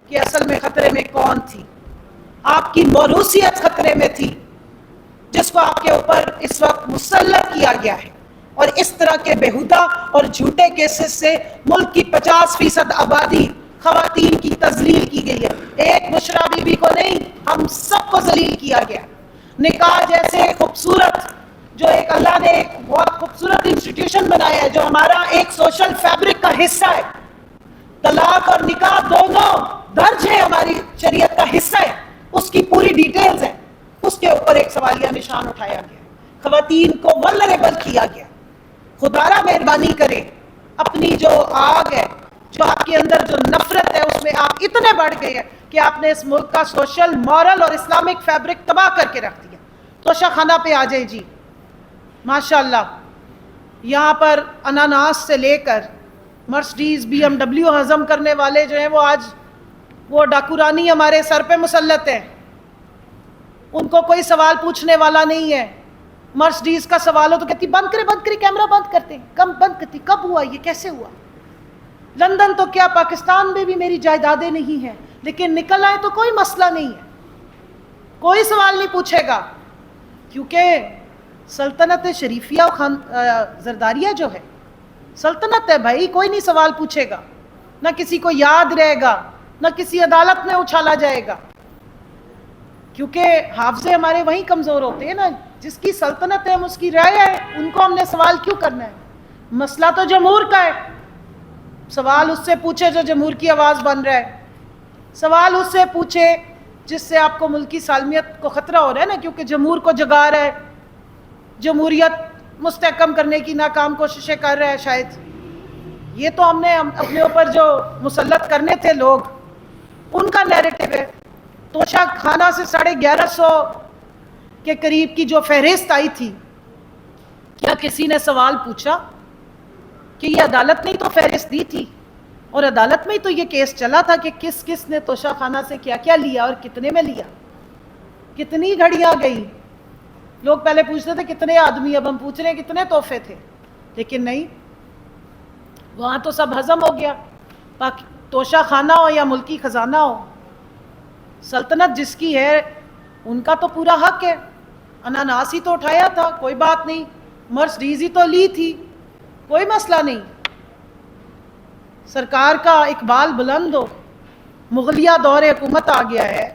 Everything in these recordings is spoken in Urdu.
کہ اصل میں خطرے میں کون تھی. آپ کی موروثیت خطرے میں تھی جس کو آپ کے اوپر اس وقت مسلط کیا گیا ہے، اور اس طرح کے بےہودہ اور جھوٹے کیسز سے ملک کی 50% آبادی خواتین کی تذلیل کی گئی ہے. ایک بشریٰ بی بی کو نہیں، ہم سب کو ذلیل کیا گیا. نکاح جیسے خوبصورت، جو ایک اللہ نے ایک بہت خوبصورت انسٹیٹیوشن بنایا ہے، جو ہمارا ایک سوشل فیبرک کا حصہ ہے. طلاق اور نکاح دونوں درج ہے، ہماری شریعت کا حصہ ہے، اس کی پوری ڈیٹیلز ہے. اس کے اوپر ایک سوالیہ نشان اٹھایا گیا، خواتین کو ولنریبل کیا گیا. خدا را مہربانی کرے، اپنی جو آگ ہے، جو آپ کے اندر جو نفرت ہے، اس میں آپ اتنے بڑھ گئے ہیں کہ آپ نے اس ملک کا سوشل، مورل اور اسلامک فیبرک تباہ کر کے رکھ دیا. توشہ خانہ پہ آ جائیں جی. ماشاءاللہ یہاں پر اناناس سے لے کر مرسڈیز BMW ہضم کرنے والے جو ہیں، وہ آج وہ ڈاکورانی ہمارے سر پہ مسلط ہے. ان کو کوئی سوال پوچھنے والا نہیں ہے. مرسڈیز کا سوال ہو تو کہتی بند کرے کیمرہ بند کرتے. کب بند کرتی؟ کب ہوا یہ؟ کیسے ہوا؟ لندن تو کیا، پاکستان میں بھی میری جائیدادیں نہیں ہیں، لیکن نکل آئے تو کوئی مسئلہ نہیں ہے، کوئی سوال نہیں پوچھے گا. کیونکہ سلطنت شریفیہ زرداریہ جو ہے، سلطنت ہے بھائی، کوئی نہیں سوال پوچھے گا، نہ کسی کو یاد رہے گا، نہ کسی عدالت میں اچھالا جائے گا. کیونکہ حافظے ہمارے وہیں کمزور ہوتے ہیں نا. جس کی سلطنت ہے، ہم اس کی رعایا ہے، ان کو ہم نے سوال کیوں کرنا ہے؟ مسئلہ تو جمہور کا ہے. سوال اس سے پوچھے جو جمہور کی آواز بن رہا ہے. سوال اس سے پوچھے جس سے آپ کو ملکی سالمیت کو خطرہ ہو رہا ہے نا، کیونکہ جمہور کو جگا رہا ہے، جمہوریت مستحکم کرنے کی ناکام کوششیں کر رہا ہے شاید. یہ تو ہم نے اپنے اوپر جو مسلط کرنے تھے لوگ، ان کا نیریٹو ہے. توشہ خانہ سے 1150 کے قریب کی جو فہرست آئی تھی، کیا کسی نے سوال پوچھا کہ یہ عدالت نے تو فہرست دی تھی، اور عدالت میں تو یہ کیس چلا تھا کہ کس کس نے توشہ خانہ سے کیا کیا لیا اور کتنے میں لیا، کتنی گھڑیاں گئی. لوگ پہلے پوچھتے تھے کتنے آدمی، اب ہم پوچھ رہے ہیں کتنے تحفے تھے. لیکن نہیں، وہاں تو سب ہضم ہو گیا. توشہ خانہ ہو یا ملکی خزانہ ہو، سلطنت جس کی ہے ان کا تو پورا حق ہے. اناناس ہی تو اٹھایا تھا، کوئی بات نہیں. مرسڈیز ہی تو لی تھی، کوئی مسئلہ نہیں. سرکار کا اقبال بلند ہو، مغلیہ دور حکومت آ گیا ہے،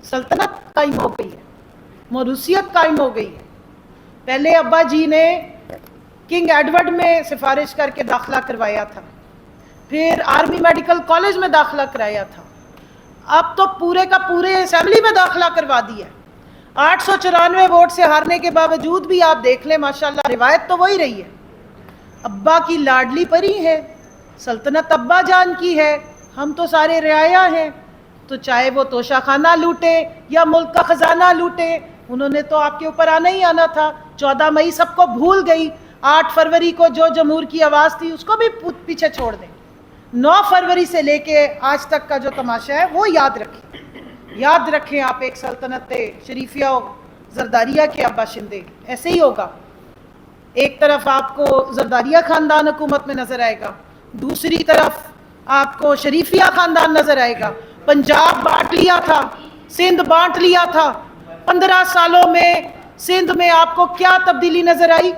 سلطنت قائم ہو گئی ہے، موروثیت قائم ہو گئی ہے. پہلے ابا جی نے کنگ ایڈورڈ میں سفارش کر کے داخلہ کروایا تھا، پھر آرمی میڈیکل کالج میں داخلہ کرایا تھا، اب تو پورے کا پورے اسمبلی میں داخلہ کروا دیا. 894 ووٹ سے ہارنے کے باوجود بھی آپ دیکھ لیں ماشاءاللہ روایت تو وہی رہی ہے. ابا کی لاڈلی پری ہے، سلطنت ابا جان کی ہے، ہم تو سارے رعایا ہیں. تو چاہے وہ توشہ خانہ لوٹے یا ملک کا خزانہ لوٹے، انہوں نے تو آپ کے اوپر آنا ہی آنا تھا. 14 مئی سب کو بھول گئی، 8 فروری کو جو جمہور کی آواز تھی اس کو بھی پیچھے چھوڑ دیں. 9 فروری سے لے کے آج تک کا جو تماشا ہے وہ یاد رکھیں آپ ایک سلطنت شریفیہ زرداریہ کے ابا شندے. ایسے ہی ہوگا، ایک طرف آپ کو زرداریہ خاندان حکومت میں نظر آئے گا، دوسری طرف آپ کو شریفیہ خاندان نظر آئے گا. پنجاب بانٹ لیا تھا، سندھ بانٹ لیا تھا. 15 سالوں میں سندھ میں آپ کو کیا تبدیلی نظر آئی؟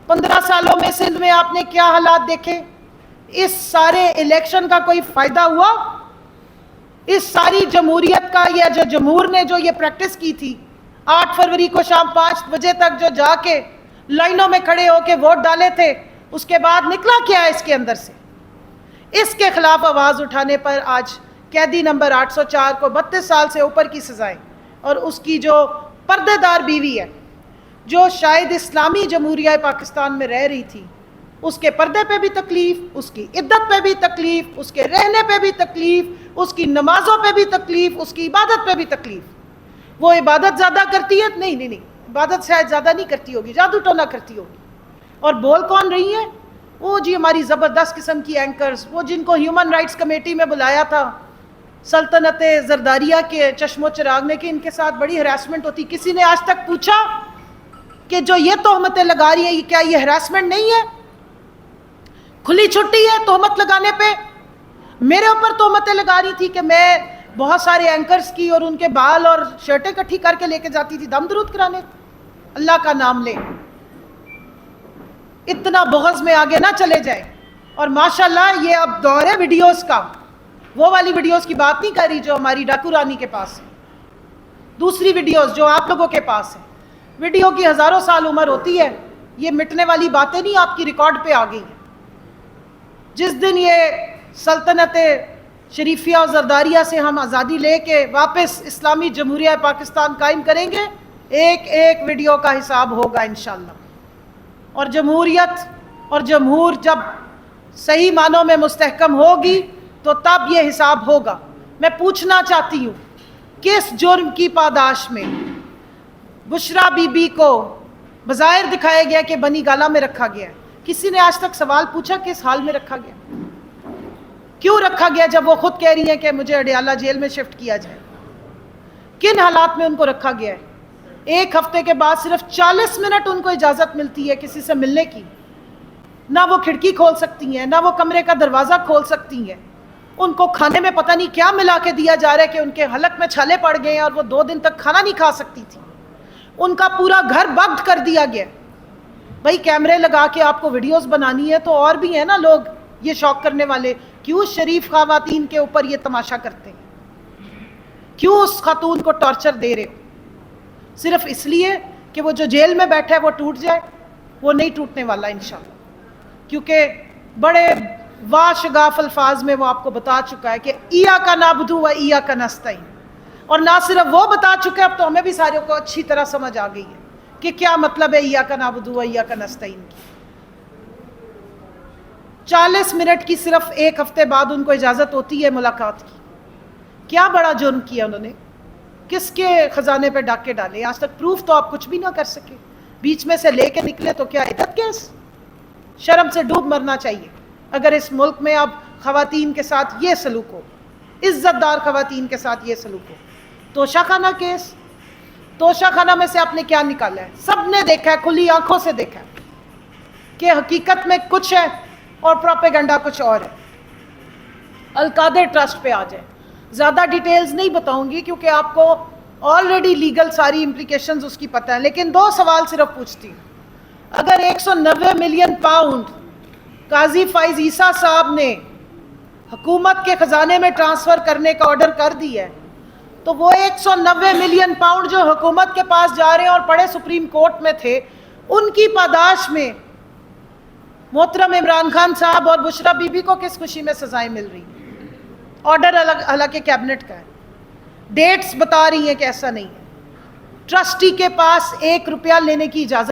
15 سالوں میں سندھ میں آپ نے کیا حالات دیکھے؟ اس سارے الیکشن کا کوئی فائدہ ہوا؟ اس ساری جمہوریت کا، یا جو جمہور نے جو یہ پریکٹس کی تھی 8 فروری کو شام 5 بجے تک جو جا کے لائنوں میں کھڑے ہو کے ووٹ ڈالے تھے، اس کے بعد نکلا کیا ہے اس کے اندر سے؟ اس کے خلاف آواز اٹھانے پر آج قیدی نمبر 804 کو 32 سال سے اوپر کی سزائیں، اور اس کی جو پردے دار بیوی ہے جو شاید اسلامی جمہوریہ پاکستان میں رہ رہی تھی، اس کے پردے پہ بھی تکلیف، اس کی عدت پہ بھی تکلیف، اس کے رہنے پہ بھی تکلیف، اس کی نمازوں پہ بھی تکلیف، اس کی عبادت پہ بھی تکلیف. وہ عبادت زیادہ کرتی ہے؟ نہیں، عبادت شاید زیادہ نہیں کرتی ہوگی، جادو ٹونا کرتی ہوگی. اور بول کون رہی ہیں؟ وہ جی ہماری زبردست قسم کی اینکرز، وہ جن کو ہیومن رائٹس کمیٹی میں بلایا تھا سلطنت زرداریہ کے چشم و چراغ نے کہ ان کے ساتھ بڑی ہراسمنٹ ہوتی. کسی نے آج تک پوچھا کہ جو یہ تہمتیں لگا رہی ہیں کیا یہ ہراسمنٹ نہیں ہے؟ کھلی چھٹی ہے تہمت لگانے پہ. میرے اوپر تہمتیں لگا رہی تھی کہ میں بہت سارے اینکرز کی اور ان کے بال اور شرٹیں اکٹھی کر کے لے کے جاتی تھی دم درود کرانے. اللہ کا نام لے, اتنا بغض میں آگے نہ چلے جائیں. اور ماشاءاللہ یہ اب دور ہے ویڈیوز کا. وہ والی ویڈیوز کی بات نہیں کر رہی جو ہماری ڈاکو رانی کے پاس ہے, دوسری ویڈیوز جو آپ لوگوں کے پاس ہے. ویڈیو کی ہزاروں سال عمر ہوتی ہے, یہ مٹنے والی باتیں نہیں آپ کی ریکارڈ پہ آ گئی ہیں. جس دن یہ سلطنت شریفیہ اور زرداریہ سے ہم آزادی لے کے واپس اسلامی جمہوریہ پاکستان قائم کریں گے, ایک ایک ویڈیو کا حساب ہوگا انشاءاللہ. اور جمہوریت اور جمہور جب صحیح معنوں میں مستحکم ہوگی تو تب یہ حساب ہوگا. میں پوچھنا چاہتی ہوں, کس جرم کی پاداش میں بشرا بی بی کو بظاہر دکھایا گیا کہ بنی گالا میں رکھا گیا ہے؟ کسی نے آج تک سوال پوچھا کس حال میں رکھا گیا؟ کیوں رکھا گیا جب وہ خود کہہ رہی ہیں کہ مجھے اڈیالہ جیل میں شفٹ کیا جائے؟ کن حالات میں ان کو رکھا گیا ہے؟ ایک ہفتے کے بعد صرف 40 منٹ ان کو اجازت ملتی ہے کسی سے ملنے کی. نہ وہ کھڑکی کھول سکتی ہیں, نہ وہ کمرے کا دروازہ کھول سکتی ہیں. ان کو کھانے میں پتہ نہیں کیا ملا کے دیا جا رہا ہے کہ ان کے حلق میں چھالے پڑ گئے ہیں اور وہ 2 دن تک کھانا نہیں کھا سکتی تھی. ان کا پورا گھر بند کر دیا گیا. بھائی کیمرے لگا کے آپ کو ویڈیوز بنانی ہے تو اور بھی ہیں نا لوگ یہ شوق کرنے والے, کیوں شریف خواتین کے اوپر یہ تماشا کرتے ہیں؟ کیوں اس خاتون کو ٹارچر دے رہے ہو؟ صرف اس لیے کہ وہ جو جیل میں بیٹھا ہے وہ ٹوٹ جائے؟ وہ نہیں ٹوٹنے والا انشاءاللہ, کیونکہ بڑے واشگاف الفاظ میں وہ آپ کو بتا چکا ہے کہ ایاک نعبدو و ایاک نستعین. اور نہ صرف وہ بتا چکے, اب تو ہمیں بھی سارے کو اچھی طرح سمجھ آ گئی ہے کہ کیا مطلب ہے ایاک نعبدو و ایاک نستعین کی. 40 منٹ کی صرف ایک ہفتے بعد ان کو اجازت ہوتی ہے ملاقات کی. کیا بڑا جرم کیا انہوں نے؟ کس کے خزانے پہ ڈاکے ڈالے؟ آج تک پروف تو آپ کچھ بھی نہ کر سکے. بیچ میں سے لے کے نکلے تو کیا عدت کیس؟ شرم سے ڈوب مرنا چاہیے اگر اس ملک میں اب خواتین کے ساتھ یہ سلوک ہو, عزت دار خواتین کے ساتھ یہ سلوک ہو. توشہ خانہ کیس, توشہ خانہ میں سے آپ نے کیا نکالا ہے؟ سب نے دیکھا ہے, کھلی آنکھوں سے دیکھا ہے کہ حقیقت میں کچھ ہے اور پروپیگنڈا کچھ اور ہے. القادر ٹرسٹ پہ آ جائیں. زیادہ ڈیٹیلز نہیں بتاؤں گی کیونکہ آپ کو آلریڈی لیگل ساری امپلیکیشنز اس کی پتہ ہے, لیکن 2 سوال صرف پوچھتی ہوں. اگر 190 ملین پاؤنڈ قاضی فائز عیسیٰ صاحب نے حکومت کے خزانے میں ٹرانسفر کرنے کا آرڈر کر دیا ہے, تو وہ 190 ملین پاؤنڈ جو حکومت کے پاس جا رہے ہیں اور پڑے سپریم کورٹ میں تھے, ان کی پاداش میں محترم عمران خان صاحب اور بشرا بی بی کو کس خوشی میں سزائیں مل رہی ہیں؟ آرڈر حالانکہ کیبنٹ کا ہے, ڈیٹس بتا رہی ہیں کہ ایسا نہیں ہے. ٹرسٹی کے پاس 1 روپیہ لینے کی اجازت